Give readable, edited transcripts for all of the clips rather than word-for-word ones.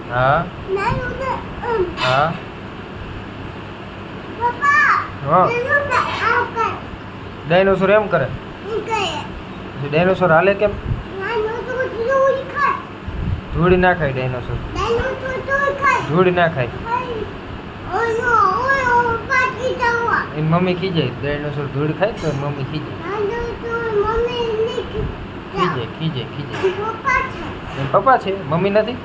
હા હા હા ડાયનોસોર એમ કરે ડાયનોસોર હાલે કેમ ધૂળ ના ખાય ડાયનોસોર ધૂળ ના ખાય એની મમ્મી ખીજાય ડાયનોસોર ધૂળ ખાય તો એની મમ્મી ખીજાય એન પપ્પા છે મમ્મી નથી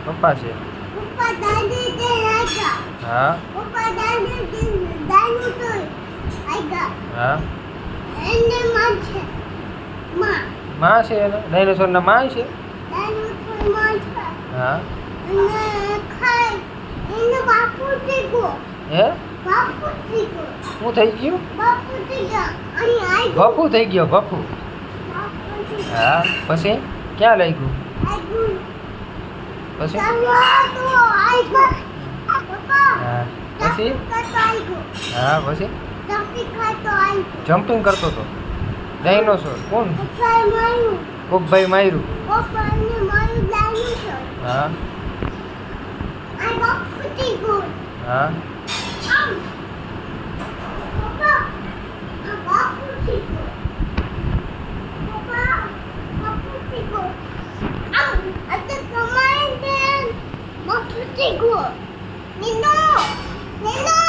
પપ્પા છે હા હા માં છે એને ડાયનોસોર ના માં છે હા હે શું થઈ ગયું ભફુ થઈ ગયો ભફુ હા પછી ક્યાં લઈ ગયું પછી હા પછી હા પછી જમ્પિંગ કરતો હતો ડાયનોસોર કોણ કોકભાઈ માર્યું હા હા Nino!